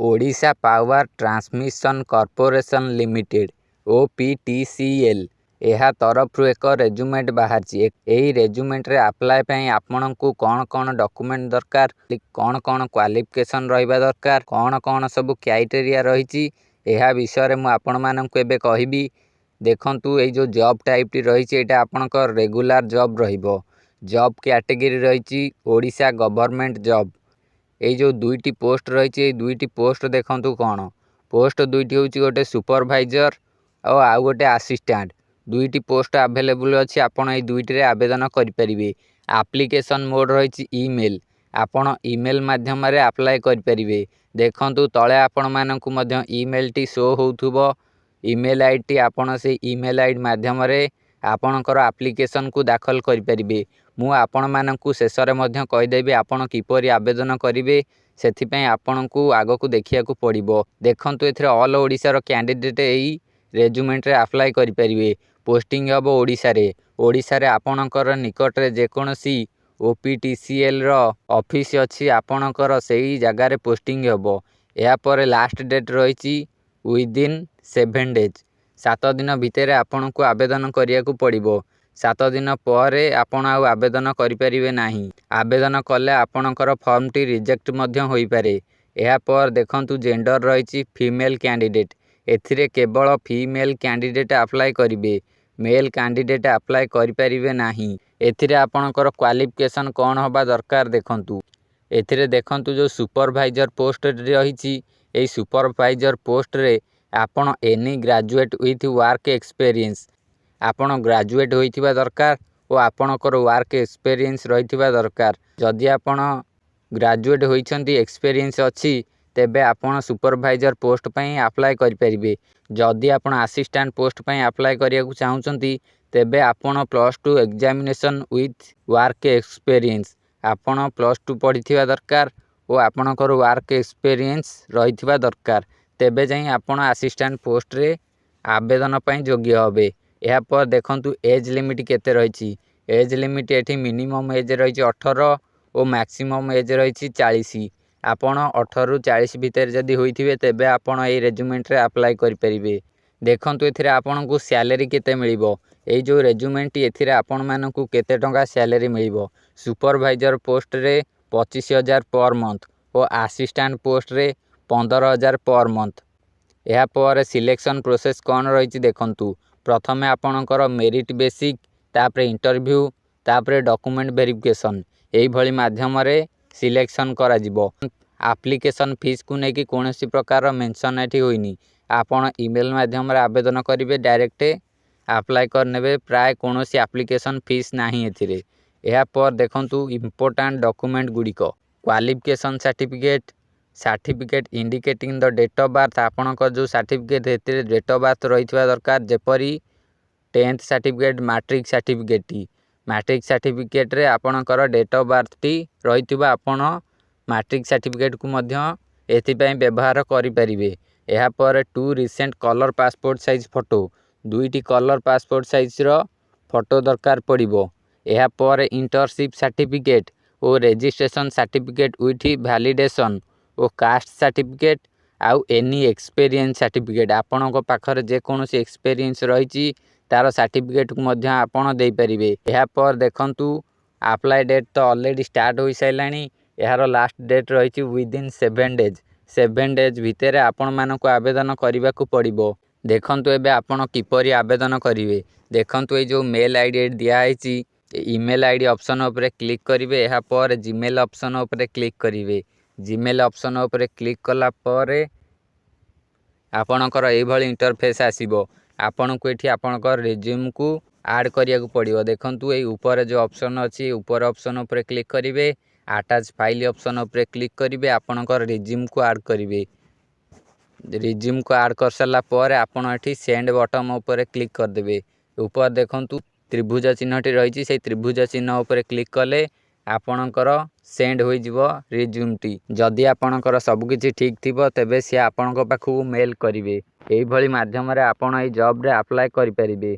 Odisha power transmission corporation limited OPTCL ଏହା ତରଫରୁ ଏକ ରେଜୁମେଣ୍ଟ ବାହାରିଛି। ଏହି ରେଜୁମେଣ୍ଟରେ ଆପ୍ଲାଏ ପାଇଁ ଆପଣଙ୍କୁ କ'ଣ କ'ଣ ଡକୁମେଣ୍ଟ ଦରକାର, କ'ଣ କ'ଣ କ୍ୱାଲିଫିକେସନ୍ ରହିବା ଦରକାର, କ'ଣ କ'ଣ ସବୁ କ୍ରାଇଟେରିଆ ରହିଛି, ଏହା ବିଷୟରେ ମୁଁ ଆପଣମାନଙ୍କୁ ଏବେ କହିବି। ଦେଖନ୍ତୁ, ଏଇ ଯେଉଁ ଜବ୍ ଟାଇପ୍ଟି ରହିଛି ଏଇଟା ଆପଣଙ୍କର ରେଗୁଲାର ଜବ୍ ରହିବ। ଜବ୍ କ୍ୟାଟେଗୋରୀ ରହିଛି ଓଡ଼ିଶା ଗଭର୍ଣ୍ଣମେଣ୍ଟ ଜବ୍। ଏଇ ଯେଉଁ ଦୁଇଟି ପୋଷ୍ଟ ରହିଛି, ଏଇ ଦୁଇଟି ପୋଷ୍ଟ ଦେଖନ୍ତୁ କ'ଣ ପୋଷ୍ଟ ଦୁଇଟି ହେଉଛି, ଗୋଟେ ସୁପରଭାଇଜର ଆଉ ଗୋଟେ ଆସିଷ୍ଟାଣ୍ଟ। ଦୁଇଟି ପୋଷ୍ଟ ଆଭେଲେବୁଲ୍ ଅଛି। ଆପଣ ଏଇ ଦୁଇଟିରେ ଆବେଦନ କରିପାରିବେ। ଆପ୍ଲିକେସନ୍ ମୋଡ଼ ରହିଛି ଇମେଲ୍। ଆପଣ ଇମେଲ୍ ମାଧ୍ୟମରେ ଆପ୍ଲାଏ କରିପାରିବେ। ଦେଖନ୍ତୁ ତଳେ ଆପଣମାନଙ୍କୁ ମଧ୍ୟ ଇମେଲ୍ଟି ଶୋ ହେଉଥିବ। ଇମେଲ୍ ଆଇଡ଼ିଟି ଆପଣ ସେଇ ଇମେଲ୍ ଆଇଡ଼ି ମାଧ୍ୟମରେ ଆପଣଙ୍କର ଆପ୍ଲିକେସନ୍କୁ ଦାଖଲ କରିପାରିବେ। ମୁଁ ଆପଣମାନଙ୍କୁ ଶେଷରେ ମଧ୍ୟ କହିଦେବି ଆପଣ କିପରି ଆବେଦନ କରିବେ। ସେଥିପାଇଁ ଆପଣଙ୍କୁ ଆଗକୁ ଦେଖିବାକୁ ପଡ଼ିବ। ଦେଖନ୍ତୁ, ଏଥିରେ ଅଲ୍ ଓଡ଼ିଶାର କ୍ୟାଣ୍ଡିଡେଟ୍ ଏଇ ରେଜୁମେଣ୍ଟରେ ଆପ୍ଲାଏ କରିପାରିବେ। ପୋଷ୍ଟିଂ ହେବ ଓଡ଼ିଶାରେ ଆପଣଙ୍କର ନିକଟରେ ଯେକୌଣସି OPTCLର ଅଫିସ୍ ଅଛି ଆପଣଙ୍କର ସେଇ ଜାଗାରେ ପୋଷ୍ଟିଂ ହେବ। ଏହାପରେ ଲାଷ୍ଟ ଡେଟ୍ ରହିଛି ୱିଦିନ୍ 7 ଡେଜ୍। 7 ଦିନ ଭିତରେ ଆପଣଙ୍କୁ ଆବେଦନ କରିବାକୁ ପଡ଼ିବ। 7 ଦିନ ପରେ ଆପଣ ଆଉ ଆବେଦନ କରିପାରିବେ ନାହିଁ। ଆବେଦନ କଲେ ଆପଣଙ୍କର ଫର୍ମଟି ରିଜେକ୍ଟ ମଧ୍ୟ ହୋଇପାରେ। ଏହାପରେ ଦେଖନ୍ତୁ, ଜେଣ୍ଡର ରହିଛି ଫିମେଲ୍ କ୍ୟାଣ୍ଡିଡେଟ୍। ଏଥିରେ କେବଳ ଫିମେଲ୍ କ୍ୟାଣ୍ଡିଡେଟ୍ ଆପ୍ଲାଏ କରିବେ। ମେଲ୍ କ୍ୟାଣ୍ଡିଡେଟ୍ ଆପ୍ଲାଏ କରିପାରିବେ ନାହିଁ। ଏଥିରେ ଆପଣଙ୍କର କ୍ୱାଲିଫିକେସନ୍ କ'ଣ ହେବା ଦରକାର ଦେଖନ୍ତୁ। ଏଥିରେ ଦେଖନ୍ତୁ, ଯେଉଁ ସୁପରଭାଇଜର ପୋଷ୍ଟଟି ରହିଛି, ଏହି ସୁପରଭାଇଜର ପୋଷ୍ଟରେ ଆପଣ any graduate with work experience, ଆପଣ ଗ୍ରାଜୁଏଟ୍ ହୋଇଥିବା ଦରକାର ଓ ଆପଣଙ୍କର ୱାର୍କ ଏକ୍ସପେରିଏନ୍ସ ରହିଥିବା ଦରକାର। ଯଦି ଆପଣ ଗ୍ରାଜୁଏଟ୍ ହୋଇଛନ୍ତି, ଏକ୍ସପେରିଏନ୍ସ ଅଛି, ତେବେ ଆପଣ ସୁପରଭାଇଜର ପୋଷ୍ଟ ପାଇଁ ଆପ୍ଲାଏ କରିପାରିବେ। ଯଦି ଆପଣ ଆସିଷ୍ଟାଣ୍ଟ ପୋଷ୍ଟ ପାଇଁ ଆପ୍ଲାଏ କରିବାକୁ ଚାହୁଁଛନ୍ତି, ତେବେ ଆପଣ +2 ଏକ୍ଜାମିନେସନ୍ ୱିଥ୍ ୱାର୍କ ଏକ୍ସପେରିଏନ୍ସ, ଆପଣ +2 ପଢ଼ିଥିବା ଦରକାର ଓ ଆପଣଙ୍କର ୱାର୍କ ଏକ୍ସପେରିଏନ୍ସ ରହିଥିବା ଦରକାର। ତେବେ ଯାଇ ଆପଣ ଆସିଷ୍ଟାଣ୍ଟ ପୋଷ୍ଟରେ ଆବେଦନ ପାଇଁ ଯୋଗ୍ୟ ହେବେ। ଏହାପରେ ଦେଖନ୍ତୁ, ଏଜ୍ ଲିମିଟ୍ କେତେ ରହିଛି। ଏଜ୍ ଲିମିଟ୍ ଏଠି ମିନିମମ୍ ଏଜ୍ ରହିଛି 18 ଓ ମ୍ୟାକ୍ସିମମ୍ ଏଜ୍ ରହିଛି 40। ଆପଣ 18ରୁ 40 ଭିତରେ ଯଦି ହୋଇଥିବେ, ତେବେ ଆପଣ ଏଇ ରେଜୁମେଣ୍ଟରେ ଆପ୍ଲାଏ କରିପାରିବେ। ଦେଖନ୍ତୁ, ଏଥିରେ ଆପଣଙ୍କୁ ସ୍ୟାଲେରୀ କେତେ ମିଳିବ। ଏଇ ଯେଉଁ ରେଜୁମେଣ୍ଟଟି, ଏଥିରେ ଆପଣମାନଙ୍କୁ କେତେ ଟଙ୍କା ସ୍ୟାଲେରୀ ମିଳିବ। ସୁପରଭାଇଜର ପୋଷ୍ଟରେ 25,000 ପର୍ ମନ୍ଥ ଓ ଆସିଷ୍ଟାଣ୍ଟ ପୋଷ୍ଟରେ 15,000 ପର୍ ମନ୍ଥ। ଏହାପରେ ସିଲେକ୍ସନ୍ ପ୍ରୋସେସ୍ କ'ଣ ରହିଛି ଦେଖନ୍ତୁ। ପ୍ରଥମେ ଆପଣଙ୍କର ମେରିଟ୍ ବେସିକ୍, ତାପରେ ଇଣ୍ଟରଭ୍ୟୁ, ତାପରେ ଡକୁମେଣ୍ଟ ଭେରିଫିକେସନ୍, ଏଇଭଳି ମାଧ୍ୟମରେ ସିଲେକ୍ସନ୍ କରାଯିବ। ଆପ୍ଲିକେସନ୍ ଫିସ୍କୁ ନେଇକି କୌଣସି ପ୍ରକାର ମେନ୍ସନ୍ ଏଠି ହୋଇନି। ଆପଣ ଇମେଲ୍ ମାଧ୍ୟମରେ ଆବେଦନ କରିବେ, ଡାଇରେକ୍ଟ ଆପ୍ଲାଏ କରିନେବେ। ପ୍ରାୟ କୌଣସି ଆପ୍ଲିକେସନ୍ ଫିସ୍ ନାହିଁ ଏଥିରେ। ଏହାପରେ ଦେଖନ୍ତୁ, ଇମ୍ପୋର୍ଟାଣ୍ଟ ଡକୁମେଣ୍ଟ ଗୁଡ଼ିକ, qualification certificate indicating the date of birth. ଆପଣଙ୍କର ଯେଉଁ ସାର୍ଟିଫିକେଟ୍, ଏଥିରେ ଡେଟ୍ ଅଫ୍ ବାର୍ଥ ରହିଥିବା ଦରକାର। ଯେପରି 10th ସାର୍ଟିଫିକେଟ୍, ମାଟ୍ରିକ୍ ସାର୍ଟିଫିକେଟ୍ଟି, ମାଟ୍ରିକ୍ ସାର୍ଟିଫିକେଟ୍ରେ ଆପଣଙ୍କର ଡେଟ୍ ଅଫ୍ ବାର୍ଥଟି ରହିଥିବା, ଆପଣ ମାଟ୍ରିକ୍ ସାର୍ଟିଫିକେଟ୍କୁ ମଧ୍ୟ ଏଥିପାଇଁ ବ୍ୟବହାର କରିପାରିବେ। ଏହାପରେ 2 recent colour passport size photo, 2ଟି କଲର୍ ପାସପୋର୍ଟ ସାଇଜ୍ର ଫଟୋ ଦରକାର ପଡ଼ିବ। ଏହାପରେ ଇଣ୍ଟର୍ନସିପ୍ ସାର୍ଟିଫିକେଟ୍ ଓ ରେଜିଷ୍ଟ୍ରେସନ୍ ସାର୍ଟିଫିକେଟ୍ ୱିଥ୍ ଭ୍ୟାଲିଡେସନ୍ ଓ କାଷ୍ଟ ସାର୍ଟିଫିକେଟ୍, ଆଉ ଏନି ଏକ୍ସପେରିଏନ୍ସ ସାର୍ଟିଫିକେଟ୍, ଆପଣଙ୍କ ପାଖରେ ଯେକୌଣସି ଏକ୍ସପେରିଏନ୍ସ ରହିଛି ତା'ର ସାର୍ଟିଫିକେଟ୍କୁ ମଧ୍ୟ ଆପଣ ଦେଇପାରିବେ। ଏହାପରେ ଦେଖନ୍ତୁ, ଆପ୍ଲାଏ ଡେଟ୍ ତ ଅଲରେଡ଼ି ଷ୍ଟାର୍ଟ ହୋଇସାରିଲାଣି। ଏହାର ଲାଷ୍ଟ ଡେଟ୍ ରହିଛି ୱିଦିନ୍ 7 ଡେଜ୍। 7 ଡେଜ୍ ଭିତରେ ଆପଣମାନଙ୍କୁ ଆବେଦନ କରିବାକୁ ପଡ଼ିବ। ଦେଖନ୍ତୁ, ଏବେ ଆପଣ କିପରି ଆବେଦନ କରିବେ। ଦେଖନ୍ତୁ, ଏଇ ଯେଉଁ ମେଲ୍ ଆଇଡ଼ି ଏଠି ଦିଆହେଇଛି, ଇମେଲ୍ ଆଇଡ଼ି ଅପସନ୍ ଉପରେ କ୍ଲିକ୍ କରିବେ। ଏହାପରେ ଜିମେଲ୍ ଅପସନ୍ ଉପରେ କ୍ଲିକ୍ କରିବେ। ଜିମେଲ୍ ଅପସନ୍ ଉପରେ କ୍ଲିକ୍ କଲା ପରେ ଆପଣଙ୍କର ଏଇଭଳି ଇଣ୍ଟରଫେସ୍ ଆସିବ। ଆପଣଙ୍କୁ ଏଠି ଆପଣଙ୍କର ରେଜ୍ୟୁମ୍କୁ ଆଡ଼୍ କରିବାକୁ ପଡ଼ିବ। ଦେଖନ୍ତୁ, ଏଇ ଉପରେ ଯେଉଁ ଅପସନ୍ ଅଛି, ଉପର ଅପସନ୍ ଉପରେ କ୍ଲିକ୍ କରିବେ। ଆଟାଚ୍ ଫାଇଲ୍ ଅପସନ୍ ଉପରେ କ୍ଲିକ୍ କରିବେ। ଆପଣଙ୍କର ରେଜ୍ୟୁମ୍କୁ ଆଡ଼୍ କରିବେ। ରେଜ୍ୟୁମ୍କୁ ଆଡ଼୍ କରିସାରିଲା ପରେ ଆପଣ ଏଠି ସେଣ୍ଡ ବଟନ୍ ଉପରେ କ୍ଲିକ୍ କରିଦେବେ। ଉପରେ ଦେଖନ୍ତୁ ତ୍ରିଭୁଜ ଚିହ୍ନଟି ରହିଛି, ସେଇ ତ୍ରିଭୁଜ ଚିହ୍ନ ଉପରେ କ୍ଲିକ୍ କଲେ ଆପଣଙ୍କର ସେଣ୍ଡ ହୋଇଯିବ ରେଜ୍ୟୁମ୍ଟି। ଯଦି ଆପଣଙ୍କର ସବୁକିଛି ଠିକ୍ ଥିବ, ତେବେ ସିଏ ଆପଣଙ୍କ ପାଖକୁ ମେଲ୍ କରିବେ। ଏଇଭଳି ମାଧ୍ୟମରେ ଆପଣ ଏଇ ଜବ୍ରେ ଆପ୍ଲାଏ କରିପାରିବେ।